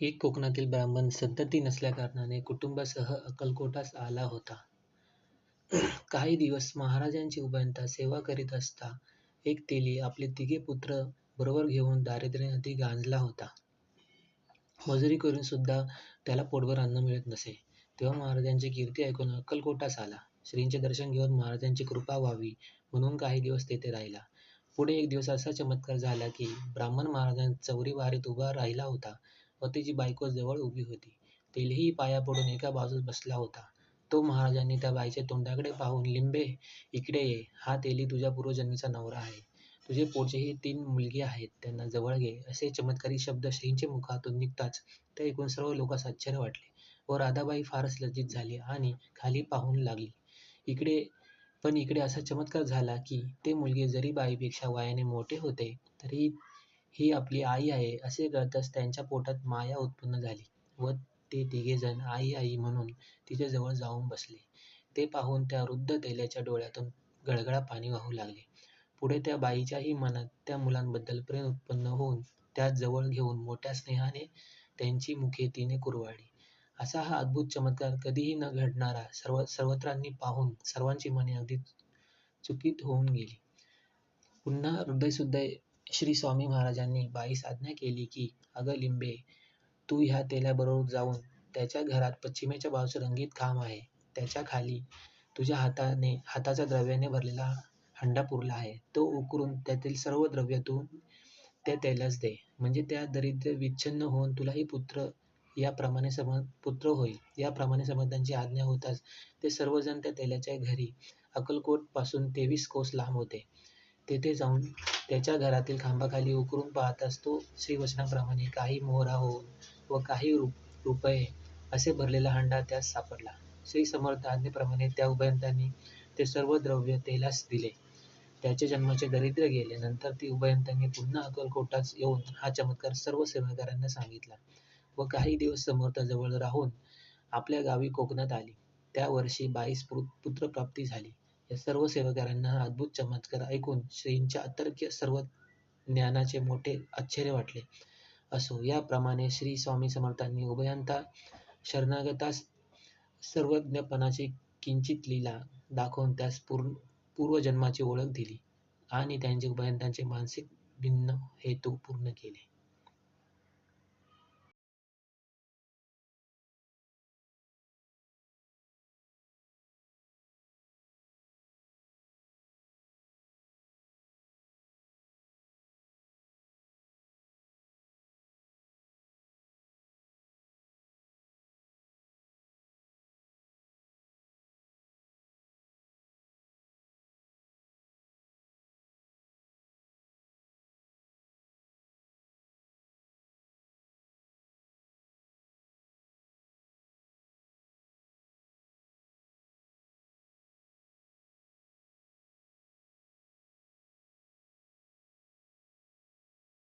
एक कोकणातील ब्राह्मण संतती नसल्याकारणाने कुटुंबासह अक्कलकोटास आला होता. काही दिवस महाराजांची उभयता सेवा करीत असता एक तेली आपले तिघे पुत्र बरोबर घेऊन दारिद्र्याने गांजला होता. मजुरी करून सुद्धा त्याला पोटभर अन्न मिळत नसे. तेव्हा महाराजांची कीर्ती ऐकून अक्कलकोटास आला. श्रींचे दर्शन घेऊन महाराजांची कृपा व्हावी म्हणून काही दिवस तेथे राहिला. पुढे एक दिवस असा चमत्कार झाला की ब्राह्मण महाराजांच्या चौरीवारीत उभा राहिला होता व त्याची बायको जवळ उभी होती. तेलीही पाया पडून एका बाजूस बसला होता. तो महाराजांनी त्या बाईच्या तोंडाकडे पाहून, लिंबे, इकडे ये. हा तेली तुझ्या पूर्वजन्मीचा नवरा आहे. तुझे पोटचेही 3 मुलगी आहेत, त्यांना जवळ घे. असे चमत्कारी शब्द श्रींच्या मुखातून निघताच ते ऐकून सर्व लोकांस आश्चर्य वाटले व राधाबाई फारच लज्जित झाली आणि खाली पाहून लागली. इकडे असा चमत्कार झाला की ते मुलगे जरी बाईपेक्षा वयाने मोठे होते तरी ही आपली आई आहे असे कळताच त्यांच्या पोटात माया उत्पन्न झाली व ते तिघेजण आई आई म्हणून तिच्या जवळ जाऊन बसले. ते पाहून त्या वृद्ध तेल्याच्या डोळ्यातून गळगळा पाणी वाहू लागले. पुढे त्या बाईच्याही मनात त्या मुलांबद्दल प्रेम उत्पन्न होऊन त्या जवळ घेऊन मोठ्या स्नेहाने त्यांची मुखे तिने कुरवाळली. असा हा अद्भुत चमत्कार कधीही न घडणारा सर्वत्रांनी पाहून सर्वांची मने अगदी चकित होऊन गेली. पुन्हा हृदयशुद्ध श्री स्वामी महाराजांनी बाईस आज्ञा केली की, अगं लिंबे, तू ह्या तेल्याबरोबर जाऊन त्याच्या घरात पश्चिमेच्या बाजूस रंगीत खांब आहे. त्याच्या खाली तुझ्या हाताचा द्रव्याने भरलेला हंडा पुरला आहे. तो उकरून त्यातील सर्व द्रव्य तू त्या तेल्यास दे. म्हणजे त्या दारिद्र्य विच्छिन्न होऊन तुलाही पुत्र होईल. याप्रमाणे समर्थांची आज्ञा होताच ते सर्वजण त्या तेल्याच्या घरी अक्कलकोट पासून 23 कोस लांब होते. तेथे जाऊन त्याच्या घरातील खांबाखाली उकरून पाहताच तो श्रीवचनाप्रमाणे काही मोहरा होऊन व काही रुपये असे भरलेला हंडा त्यास सापडला. श्री समर्थ आज्ञेप्रमाणे त्या उभयतांनी ते सर्व द्रव्य तेलास दिले. त्याचे जन्माचे दारिद्र्य गेले. नंतर ती उभयतांनी पुन्हा अक्कलकोटास येऊन हा चमत्कार सर्व सेवेकऱ्यांना सांगितला व काही दिवस समर्थ जवळ राहून आपल्या गावी कोकणात आली. त्या वर्षी 22 पुत्रप्राप्ती झाली. या सर्व सेवेकऱ्यांना हा अद्भुत चमत्कार ऐकून श्रींच्या अतर्क्य सर्व ज्ञानाचे मोठे आश्चर्य वाटले. असो, याप्रमाणे श्री स्वामी समर्थांनी उभयता शरणागतास सर्वज्ञपणाची किंचित लीला दाखवून त्यास पूर्वजन्माची ओळख दिली आणि त्यांचे उभयतांचे मानसिक भिन्न हेतू पूर्ण केले.